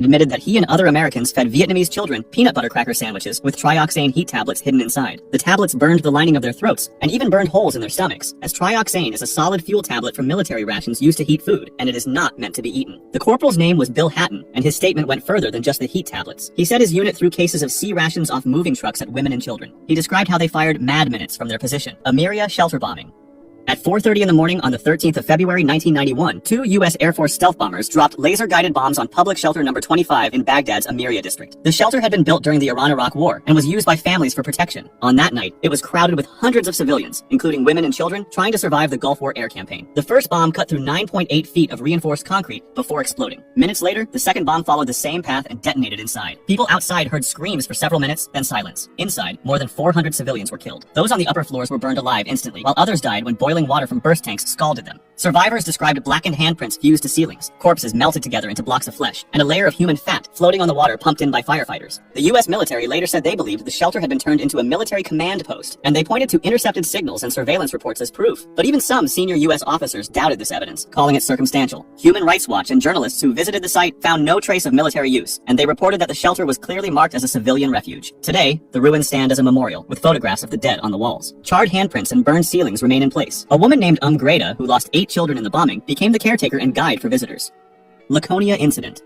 admitted that he and other Americans fed Vietnamese children peanut butter cracker sandwiches with trioxane heat tablets hidden inside. The tablets burned the lining of their throats and even burned holes in their stomachs, as trioxane is a solid fuel tablet for military rations used to heat food, and it is not meant to be eaten. The corporal's name was Bill Hatton, and his statement went further than just the heat tablets. He said his unit threw cases of C rations off moving trucks at women and children. He described how they fired mad minutes from their position. Amiria Shelter Bombing. At 4:30 in the morning on the 13th of February 1991, two U.S. Air Force stealth bombers dropped laser-guided bombs on public shelter number 25 in Baghdad's Amiria District. The shelter had been built during the Iran-Iraq War and was used by families for protection. On that night, it was crowded with hundreds of civilians, including women and children, trying to survive the Gulf War air campaign. The first bomb cut through 9.8 feet of reinforced concrete before exploding. Minutes later, the second bomb followed the same path and detonated inside. People outside heard screams for several minutes, then silence. Inside, more than 400 civilians were killed. Those on the upper floors were burned alive instantly, while others died when boiling water from burst tanks scalded them. Survivors described blackened handprints fused to ceilings, corpses melted together into blocks of flesh, and a layer of human fat floating on the water pumped in by firefighters. The U.S. military later said they believed the shelter had been turned into a military command post, and they pointed to intercepted signals and surveillance reports as proof. But even some senior U.S. officers doubted this evidence, calling it circumstantial. Human Rights Watch and journalists who visited the site found no trace of military use, and they reported that the shelter was clearly marked as a civilian refuge. Today, the ruins stand as a memorial, with photographs of the dead on the walls. Charred handprints and burned ceilings remain in place. A woman named Greta, who lost 8 children in the bombing, became the caretaker and guide for visitors. Laconia Incident.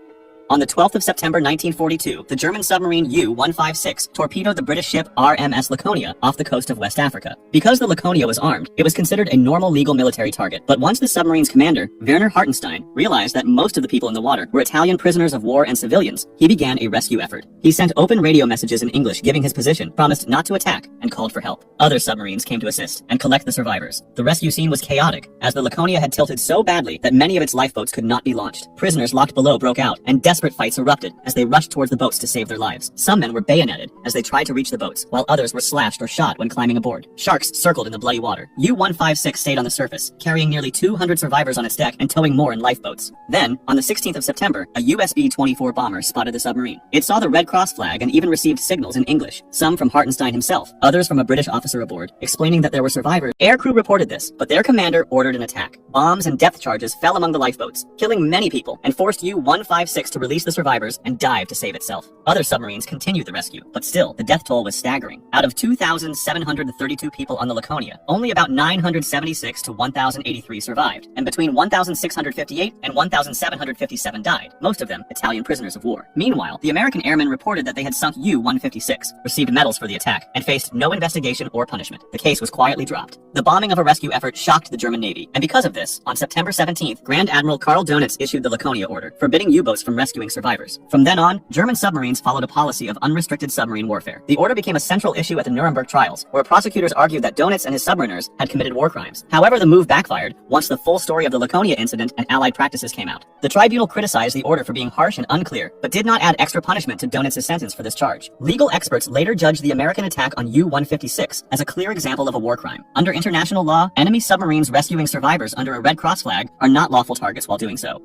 On the 12th of September 1942, the German submarine U-156 torpedoed the British ship RMS Laconia off the coast of West Africa. Because the Laconia was armed, it was considered a normal legal military target. But once the submarine's commander, Werner Hartenstein, realized that most of the people in the water were Italian prisoners of war and civilians, he began a rescue effort. He sent open radio messages in English giving his position, promised not to attack, and called for help. Other submarines came to assist and collect the survivors. The rescue scene was chaotic, as the Laconia had tilted so badly that many of its lifeboats could not be launched. Prisoners locked below broke out, and desperate fights erupted as they rushed towards the boats to save their lives. Some men were bayoneted as they tried to reach the boats, while others were slashed or shot when climbing aboard. Sharks circled in the bloody water. U-156 stayed on the surface, carrying nearly 200 survivors on its deck and towing more in lifeboats. Then, on the 16th of September, a US B-24 bomber spotted the submarine. It saw the Red Cross flag and even received signals in English, some from Hartenstein himself, others from a British officer aboard, explaining that there were survivors. Aircrew reported this, but their commander ordered an attack. Bombs and depth charges fell among the lifeboats, killing many people, and forced U-156 to release the survivors and dive to save itself. Other submarines continued the rescue, but still, the death toll was staggering. Out of 2,732 people on the Laconia, only about 976 to 1,083 survived, and between 1,658 and 1,757 died, most of them Italian prisoners of war. Meanwhile, the American airmen reported that they had sunk U-156, received medals for the attack, and faced no investigation or punishment. The case was quietly dropped. The bombing of a rescue effort shocked the German Navy, and because of this, on September 17th, Grand Admiral Karl Donitz issued the Laconia order, forbidding U-boats from rescuing survivors. From then on, German submarines followed a policy of unrestricted submarine warfare. The order became a central issue at the Nuremberg trials, where prosecutors argued that Donitz and his submariners had committed war crimes. However, the move backfired once the full story of the Laconia incident and allied practices came out. The tribunal criticized the order for being harsh and unclear, but did not add extra punishment to Donitz's sentence for this charge. Legal experts later judged the American attack on U-156 as a clear example of a war crime. Under international law, enemy submarines rescuing survivors under a Red Cross flag are not lawful targets while doing so.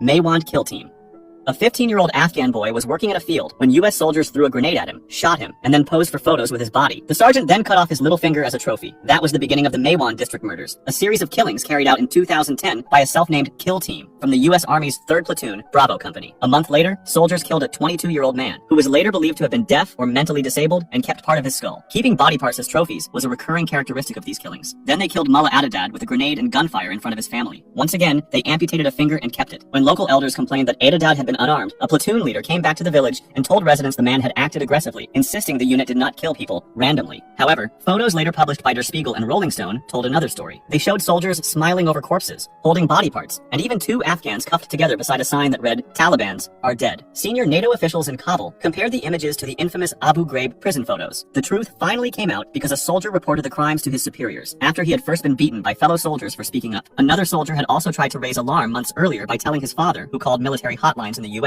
Maywand Kill Team. A 15-year-old Afghan boy was working in a field when U.S. soldiers threw a grenade at him, shot him, and then posed for photos with his body. The sergeant then cut off his little finger as a trophy. That was the beginning of the Maywand District murders, a series of killings carried out in 2010 by a self-named kill team from the U.S. Army's 3rd Platoon, Bravo Company. A month later, soldiers killed a 22-year-old man, who was later believed to have been deaf or mentally disabled and kept part of his skull. Keeping body parts as trophies was a recurring characteristic of these killings. Then they killed Mullah Adadad with a grenade and gunfire in front of his family. Once again, they amputated a finger and kept it. When local elders complained that Adadad had been unarmed, a platoon leader came back to the village and told residents the man had acted aggressively, insisting the unit did not kill people randomly. However, photos later published by Der Spiegel and Rolling Stone told another story. They showed soldiers smiling over corpses, holding body parts, and even 2 Afghans cuffed together beside a sign that read, "Talibans are dead." Senior NATO officials in Kabul compared the images to the infamous Abu Ghraib prison photos. The truth finally came out because a soldier reported the crimes to his superiors, after he had first been beaten by fellow soldiers for speaking up. Another soldier had also tried to raise alarm months earlier by telling his father, who called military hotlines in the U.S.